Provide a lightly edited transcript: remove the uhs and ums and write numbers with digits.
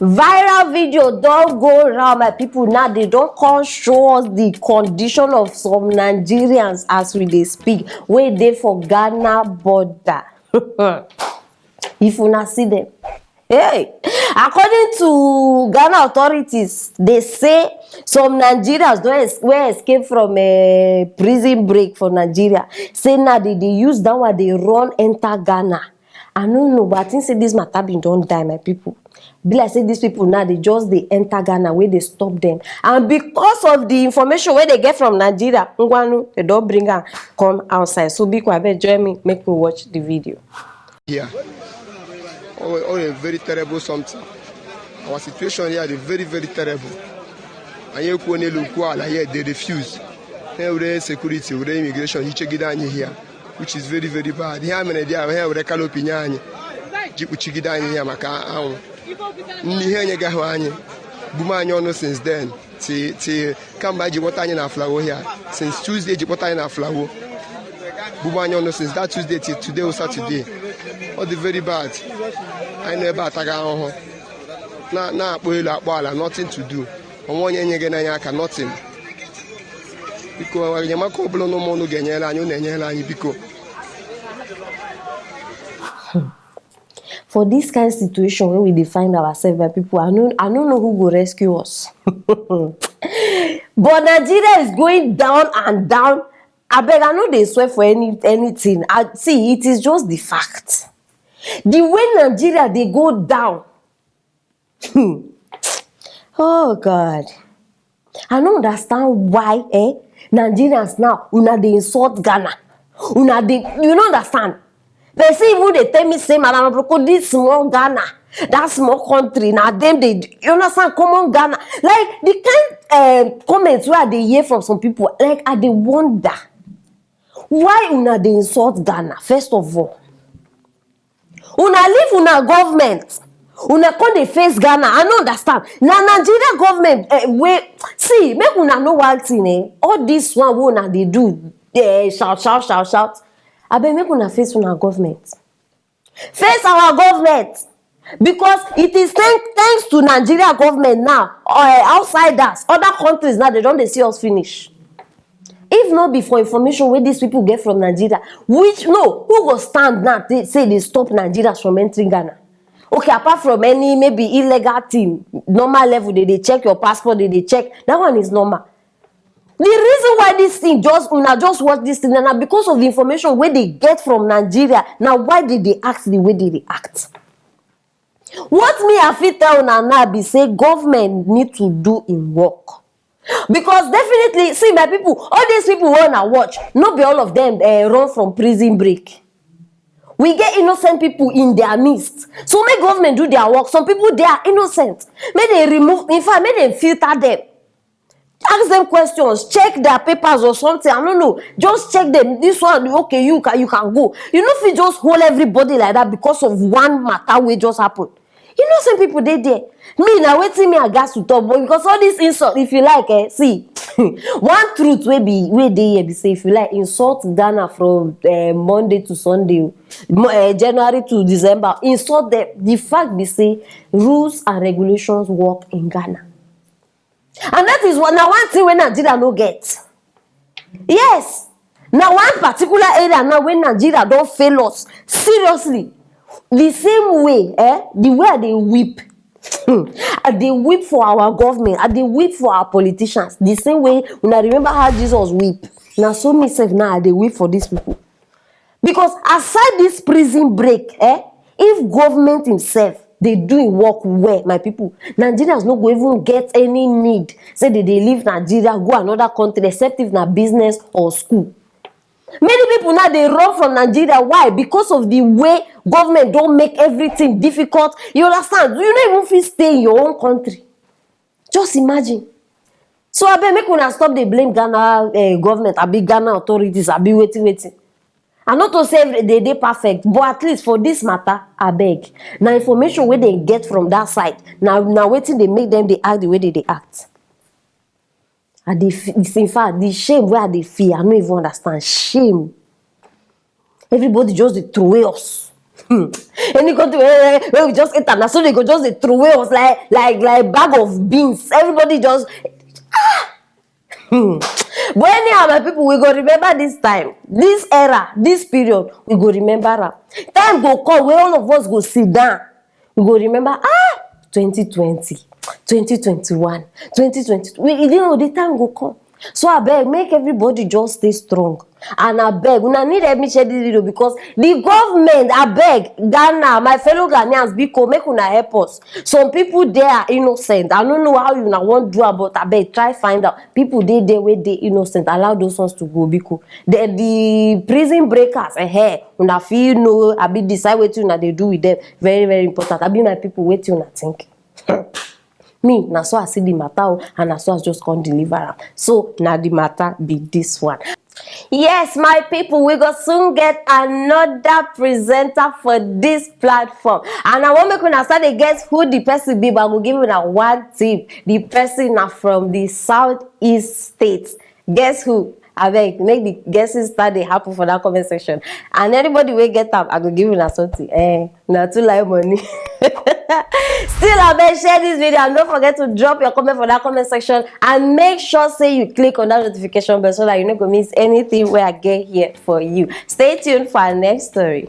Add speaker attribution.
Speaker 1: Viral video don't go around, my people. Now they don't come show us the condition of some Nigerians as we dey speak, wey dey for Ghana border. If una see them, hey, according to Ghana authorities, they say some Nigerians wey escape from a prison break for Nigeria, say now they use that one, they run enter Ghana. I don't know, but I think say this matter bin don die, my people. Be like say these people now they enter Ghana where they stop them, and because of the information where they get from Nigeria, they don't bring her come outside. So be quiet, join me, make me watch the video.
Speaker 2: Here, oh, a very terrible something. Our situation here is very, very terrible. And you can look here, they refuse. Here, security, with immigration, here, which is very, very bad. Here, I'm here with a calopinian. Here, Maka. Since then, come by Jibotani na flower here. Since Tuesday, Jibotani na flower. Bumanyono since that Tuesday till today or Saturday. All the very bad. I know about Tagaho. Now, nothing to do. On one year again, I can nothing. Because I'm a couple no more no Ganyela.
Speaker 1: For this kind of situation where we define ourselves by people, I don't know who will rescue us. But Nigeria is going down and down. I beg, I know they swear for anything. See, it is just the fact. The way Nigeria they go down. Oh God. I don't understand why Nigerians now they insult Ghana. You don't understand. They say even they tell me say Madam Aproko, this small Ghana, that small country, now them they you understand common Ghana. Like the kind comments where they hear from some people, like I they wonder why they insult Ghana, first of all. Live una government. Come they face Ghana. I don't understand. Now Nigeria government see, make una know one thing, all this one they do, shout. I beg make una face una government. Face our government. Because it is thanks to Nigeria government now, outsiders, other countries now, they don't see us finish. If not before information where these people get from Nigeria, who will stand now, they say they stop Nigerians from entering Ghana. Okay, apart from any maybe illegal thing, normal level, they check your passport, they check. That one is normal. The reason why this thing just watch this thing now because of the information where they get from Nigeria. Now, why did they act the way they act? What me I fit tell now be say government need to do in work. Because definitely, see my people, all these people wanna watch, not be all of them run from prison break. We get innocent people in their midst. So make government do their work. Some people they are innocent. May they remove, in fact, may they filter them. Ask them questions, check their papers or something. I don't know. Just check them. This one, okay, you can go. You know, if you just hold everybody like that because of one matter which just happened. You know, some people they there. Me now waiting me I got to talk, but because all this insult, if you like, see, one truth where they here be say if you like insult Ghana from Monday to Sunday, January to December, insult them. The fact they say rules and regulations work in Ghana. And that is what now one thing when Nigeria no get. Yes. Now one particular area now when Nigeria don't fail us seriously. The same way, the way they whip. They whip for our government, and they whip for our politicians. The same way when I remember how Jesus whip. Now so myself now they whip for these people. Because aside this prison break, if government himself they doing work well, my people, Nigerians no go even get any need. Say they leave Nigeria, go another country, except if na business or school. Many people now they run from Nigeria. Why? Because of the way government don't make everything difficult. You understand? You don't even feel stay in your own country. Just imagine. So I beg make una stop they blame Ghana government, I be Ghana authorities, I be waiting. I'm not to say they perfect, but at least for this matter, I beg. Now information where they get from that side. Now waiting they make them they act the way they act. And in fact, the shame where they feel, I don't even understand. Shame. Everybody just they throw away us. Any country where we just enter, na so they go just dey throw away us like bag of beans. Everybody just But anyhow, my people, we go remember this time, this era, this period, we go remember am. Time go come where all of us go sit down. We go remember 2020, 2021, 2022. You know the time go come. So abeg, make everybody just stay strong. And abeg, una need help me share this video because the government, abeg, Ghana, my fellow Ghanaians, biko, make una help us. Some people there are innocent. I don't know how you want do about abeg, try find out. People there where they innocent, allow those ones to go biko. The prison breakers, una feel no, abi decide wetin una dey do with them. Very, very important. Abi my people, wetin una think. Me, na so I see the matter, and na so I just can't deliver am. So, na the matter be this one. Yes, my people, we go soon get another presenter for this platform. And I want make una start to guess who the person be, but I will give you one tip. The person na from the southeast states. Guess who? Abeg, make the guesses start dey happen for that comment section. And anybody wey get am, I go give una something. Na too like money. Still, abeg, share this video and don't forget to drop your comment for that comment section. And make sure say you click on that notification bell so that you no go miss anything wey I get here for you. Stay tuned for our next story.